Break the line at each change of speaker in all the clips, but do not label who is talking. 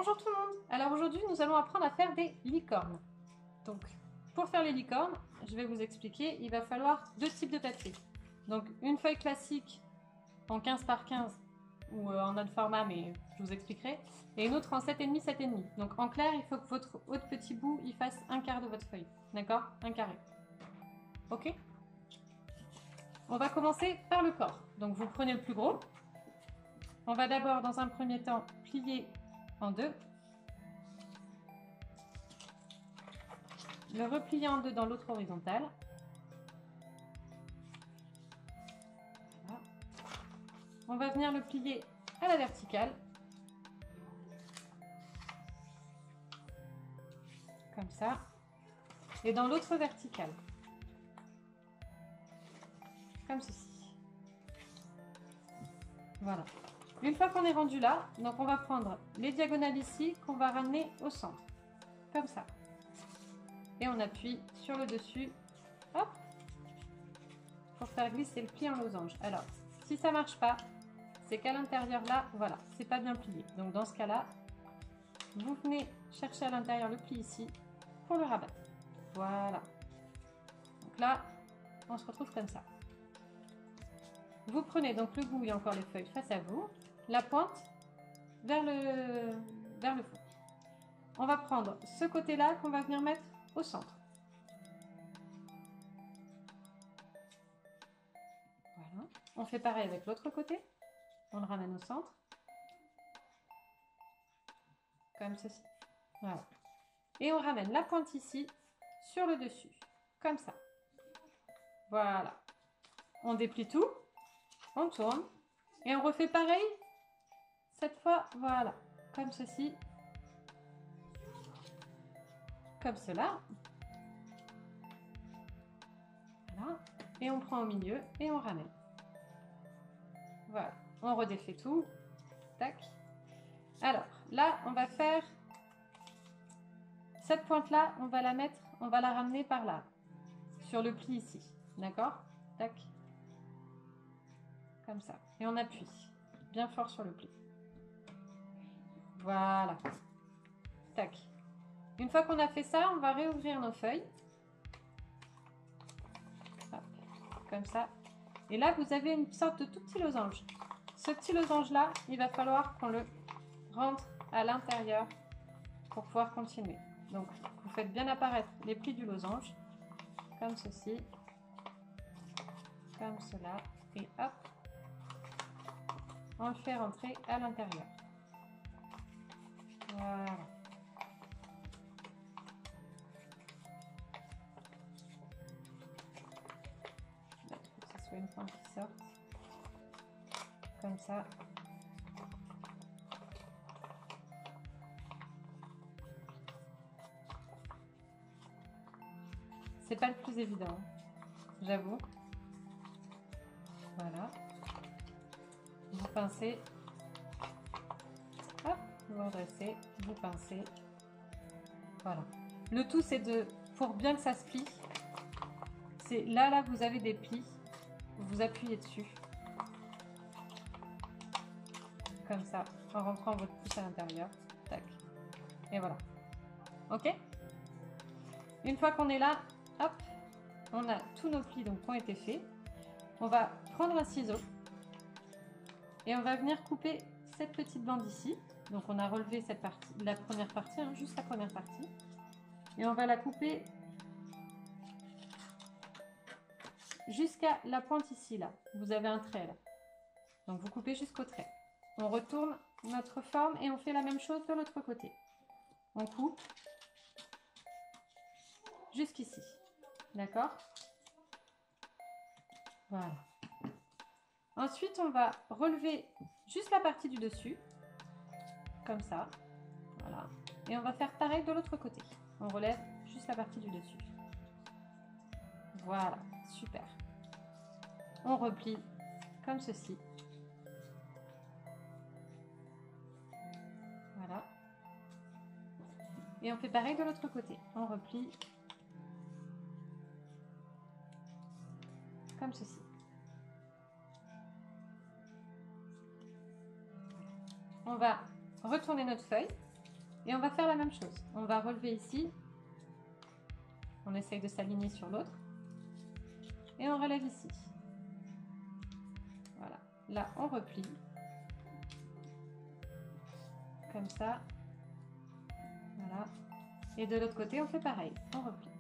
Bonjour tout le monde. Alors aujourd'hui nous allons apprendre à faire des licornes. Donc pour faire les licornes, je vais vous expliquer, il va falloir deux types de papier. Donc une feuille classique en 15 par 15 ou en autre format, mais je vous expliquerai, et une autre en 7,5 7,5. Donc en clair, il faut que votre autre petit bout il fasse un quart de votre feuille. D'accord? Un carré. Ok? On va commencer par le corps. Donc vous prenez le plus gros. On va d'abord dans un premier temps plier en deux. Le replier en deux dans l'autre horizontale. Voilà. On va venir le plier à la verticale. Comme ça. Et dans l'autre verticale. Comme ceci. Voilà. Une fois qu'on est rendu là, donc on va prendre les diagonales ici qu'on va ramener au centre. Comme ça. Et on appuie sur le dessus. Hop. Pour faire glisser le pli en losange. Alors, si ça ne marche pas, c'est qu'à l'intérieur là, voilà, c'est pas bien plié. Donc dans ce cas-là, vous venez chercher à l'intérieur le pli ici pour le rabattre. Voilà. Donc là, on se retrouve comme ça. Vous prenez donc le bout et encore les feuilles face à vous, la pointe vers le fond. On va prendre ce côté-là qu'on va venir mettre au centre. Voilà. On fait pareil avec l'autre côté. On le ramène au centre. Comme ceci. Voilà. Et on ramène la pointe ici sur le dessus. Comme ça. Voilà. On déplie tout. On tourne. Et on refait pareil. Cette fois, voilà. Comme ceci. Comme cela. Voilà. Et on prend au milieu et on ramène. Voilà. On redéfait tout. Tac. Alors, là, on va faire cette pointe-là, on va la mettre, on va la ramener par là, sur le pli ici. D'accord? Tac. Comme ça. Et on appuie bien fort sur le pli. Voilà. Tac. Une fois qu'on a fait ça, on va réouvrir nos feuilles. Hop. Comme ça. Et là, vous avez une sorte de tout petit losange. Ce petit losange-là, il va falloir qu'on le rentre à l'intérieur pour pouvoir continuer. Donc, vous faites bien apparaître les plis du losange, comme ceci, comme cela, et hop, on le fait rentrer à l'intérieur. Voilà. Il faut que ce soit une pointe qui sorte, comme ça. C'est pas le plus évident, j'avoue. Voilà. Vous pincez. Hop, vous redressez, vous pincez. Voilà. Le tout, c'est de, pour bien que ça se plie, c'est là, vous avez des plis. Vous appuyez dessus. Comme ça, en rentrant votre pouce à l'intérieur. Tac. Et voilà. Ok? Une fois qu'on est là, hop, on a tous nos plis donc, qui ont été faits. On va prendre un ciseau et on va venir couper cette petite bande ici. Donc on a relevé cette partie, la première partie, hein, juste la première partie. Et on va la couper jusqu'à la pointe ici, là. Vous avez un trait là. Donc vous coupez jusqu'au trait. On retourne notre forme et on fait la même chose de l'autre côté. On coupe jusqu'ici. D'accord? Voilà. Ensuite, on va relever juste la partie du dessus, comme ça. Voilà. Et on va faire pareil de l'autre côté. On relève juste la partie du dessus. Voilà, super. On replie comme ceci. Voilà. Et on fait pareil de l'autre côté. On replie comme ceci. On va retourner notre feuille Et on va faire la même chose. On va relever ici. On essaye de s'aligner sur l'autre. Et on relève ici. Voilà. Là, on replie. Comme ça. Voilà. Et de l'autre côté, on fait pareil. On replie.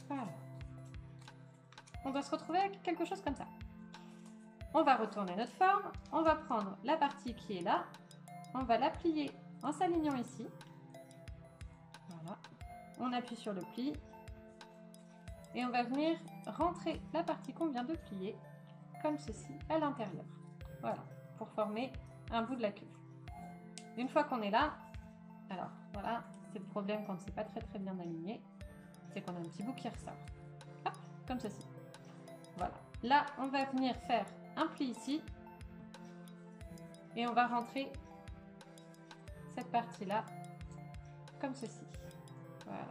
Voilà. On doit se retrouver avec quelque chose comme ça. On va retourner notre forme. On va prendre la partie qui est là. On va la plier en s'alignant ici. Voilà. On appuie sur le pli. Et on va venir rentrer la partie qu'on vient de plier, comme ceci, à l'intérieur. Voilà, pour former un bout de la queue. Une fois qu'on est là, alors voilà, c'est le problème quand c'est pas très bien aligné, c'est qu'on a un petit bout qui ressort. Hop, comme ceci. Voilà. Là, on va venir faire un pli ici. Et on va rentrer cette partie-là, comme ceci. Voilà.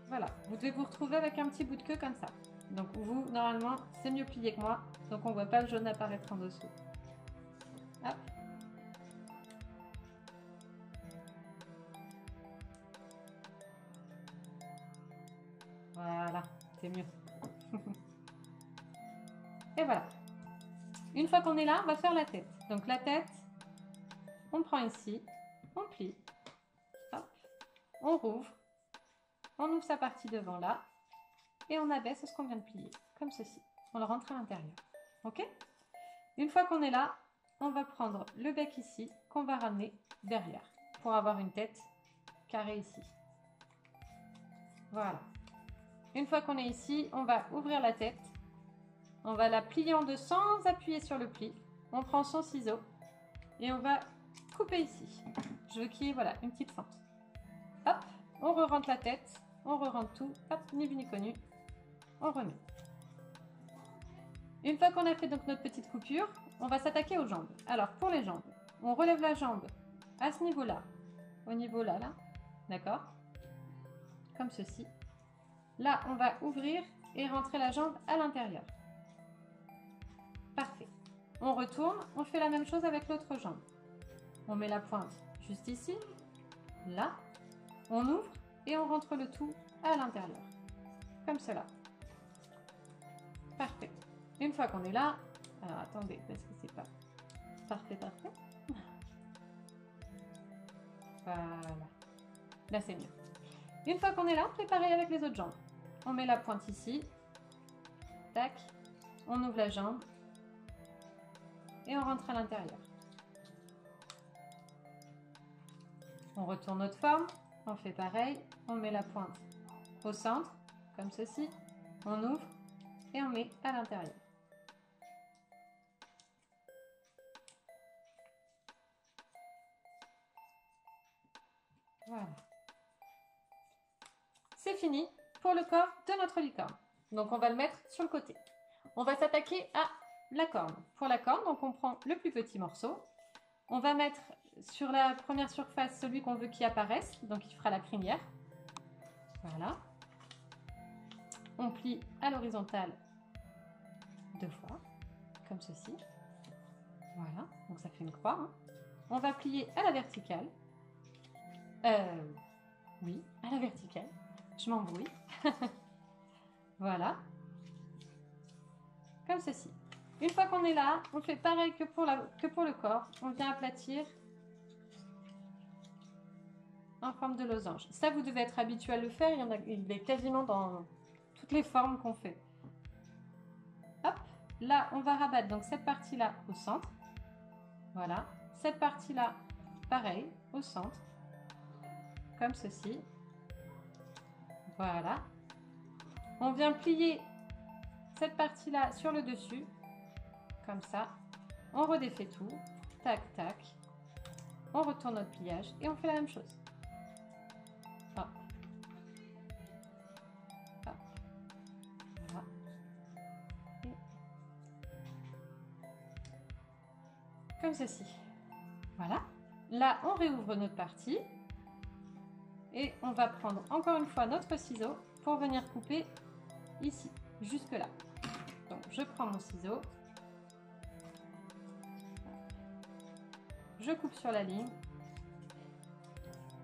Voilà, vous devez vous retrouver avec un petit bout de queue comme ça. Donc vous, normalement, c'est mieux plié que moi, donc on ne voit pas le jaune apparaître en dessous. Hop. Voilà, c'est mieux. Et voilà. Une fois qu'on est là, on va faire la tête. Donc la tête, on prend ici, on plie, hop, on rouvre, on ouvre sa partie devant là, et on abaisse ce qu'on vient de plier, comme ceci. On le rentre à l'intérieur. Ok? Une fois qu'on est là, on va prendre le bec ici, qu'on va ramener derrière, pour avoir une tête carrée ici. Voilà. Une fois qu'on est ici, on va ouvrir la tête. On va la plier en deux sans appuyer sur le pli. On prend son ciseau et on va couper ici. Je veux qu'il y ait voilà, une petite fente. Hop, on re-rentre la tête, on re-rentre tout. Hop, ni vu ni connu. On remet. Une fois qu'on a fait donc notre petite coupure, on va s'attaquer aux jambes. Alors pour les jambes, on relève la jambe à ce niveau-là, au niveau là, d'accord? Comme ceci. Là, on va ouvrir et rentrer la jambe à l'intérieur. Parfait. On retourne, on fait la même chose avec l'autre jambe. On met la pointe juste ici, là, on ouvre et on rentre le tout à l'intérieur. Comme cela. Parfait. Une fois qu'on est là, alors attendez, parce que c'est pas parfait. Voilà. Là, c'est mieux. Une fois qu'on est là, on fait pareil avec les autres jambes. On met la pointe ici. Tac. On ouvre la jambe. Et on rentre à l'intérieur. On retourne notre forme. On fait pareil. On met la pointe au centre, comme ceci. On ouvre et on met à l'intérieur. Voilà. C'est fini pour le corps de notre licorne. Donc on va le mettre sur le côté. On va s'attaquer à la corne. Pour la corne, donc on prend le plus petit morceau. On va mettre sur la première surface celui qu'on veut qui apparaisse. Donc il fera la crinière. Voilà. On plie à l'horizontale 2 fois, comme ceci. Voilà, donc ça fait une croix. Hein. On va plier à la verticale. Oui, à la verticale. Je m'embrouille. Voilà. Comme ceci. Une fois qu'on est là, on fait pareil que pour le corps. On vient aplatir en forme de losange. Ça, vous devez être habitué à le faire. Il est quasiment dans toutes les formes qu'on fait. Hop. Là, on va rabattre donc cette partie-là au centre. Voilà. Cette partie-là, pareil, au centre. Comme ceci. Voilà. On vient plier cette partie-là sur le dessus. Comme ça. On redéfait tout. Tac, tac. On retourne notre pliage et on fait la même chose. Hop. Hop. Voilà. Et comme ceci. Voilà. Là, on réouvre notre partie. Et on va prendre encore une fois notre ciseau pour venir couper ici, jusque là. Donc, je prends mon ciseau, je coupe sur la ligne,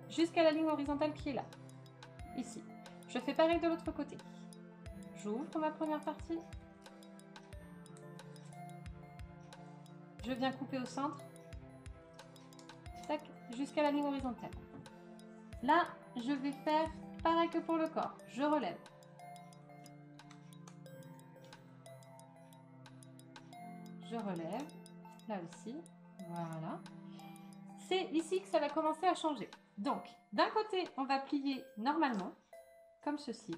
jusqu'à la ligne horizontale qui est là, ici. Je fais pareil de l'autre côté. J'ouvre ma première partie. Je viens couper au centre. Tac, jusqu'à la ligne horizontale. Là, je vais faire pareil que pour le corps. Je relève. Je relève. Là aussi. Voilà. C'est ici que ça va commencer à changer. Donc, d'un côté, on va plier normalement, comme ceci.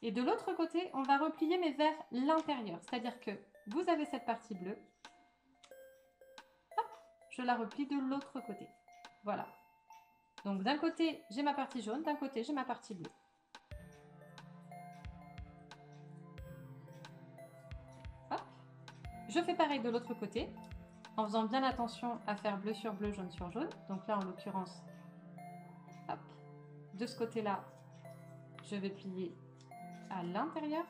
Et de l'autre côté, on va replier mais vers l'intérieur. C'est-à-dire que vous avez cette partie bleue. Hop, je la replie de l'autre côté. Voilà. Donc d'un côté, j'ai ma partie jaune, d'un côté, j'ai ma partie bleue. Hop. Je fais pareil de l'autre côté, en faisant bien attention à faire bleu sur bleu, jaune sur jaune. Donc là, en l'occurrence, hop, de ce côté-là, je vais plier à l'intérieur.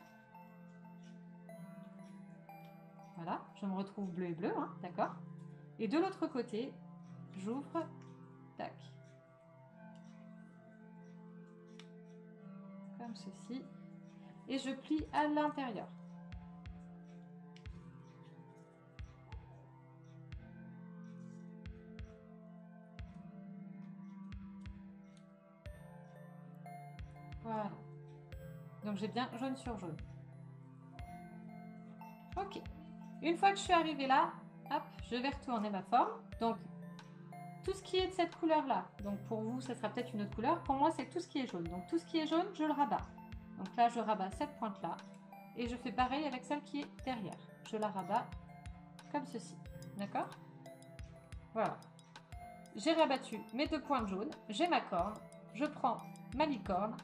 Voilà, je me retrouve bleu et bleu, hein, d'accord? Et de l'autre côté, j'ouvre, tac, comme ceci, et je plie à l'intérieur. Voilà. Donc j'ai bien jaune sur jaune. Ok. Une fois que je suis arrivée là, hop, je vais retourner ma forme. Donc tout ce qui est de cette couleur-là, donc pour vous, ça sera peut-être une autre couleur. Pour moi, c'est tout ce qui est jaune. Donc tout ce qui est jaune, je le rabats. Donc là, je rabats cette pointe-là. Et je fais pareil avec celle qui est derrière. Je la rabats comme ceci. D'accord? Voilà. J'ai rabattu mes deux pointes jaunes. J'ai ma corne. Je prends ma licorne.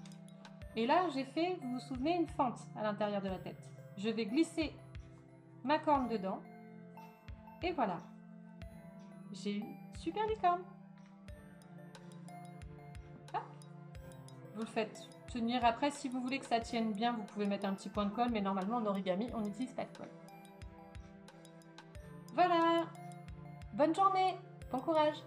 Et là, j'ai fait, vous vous souvenez, une fente à l'intérieur de la tête. Je vais glisser ma corne dedans. Et voilà. J'ai une super licorne. Ah. Vous le faites tenir après. Si vous voulez que ça tienne bien, vous pouvez mettre un petit point de colle. Mais normalement, en origami, on n'utilise pas de colle. Voilà. Bonne journée. Bon courage.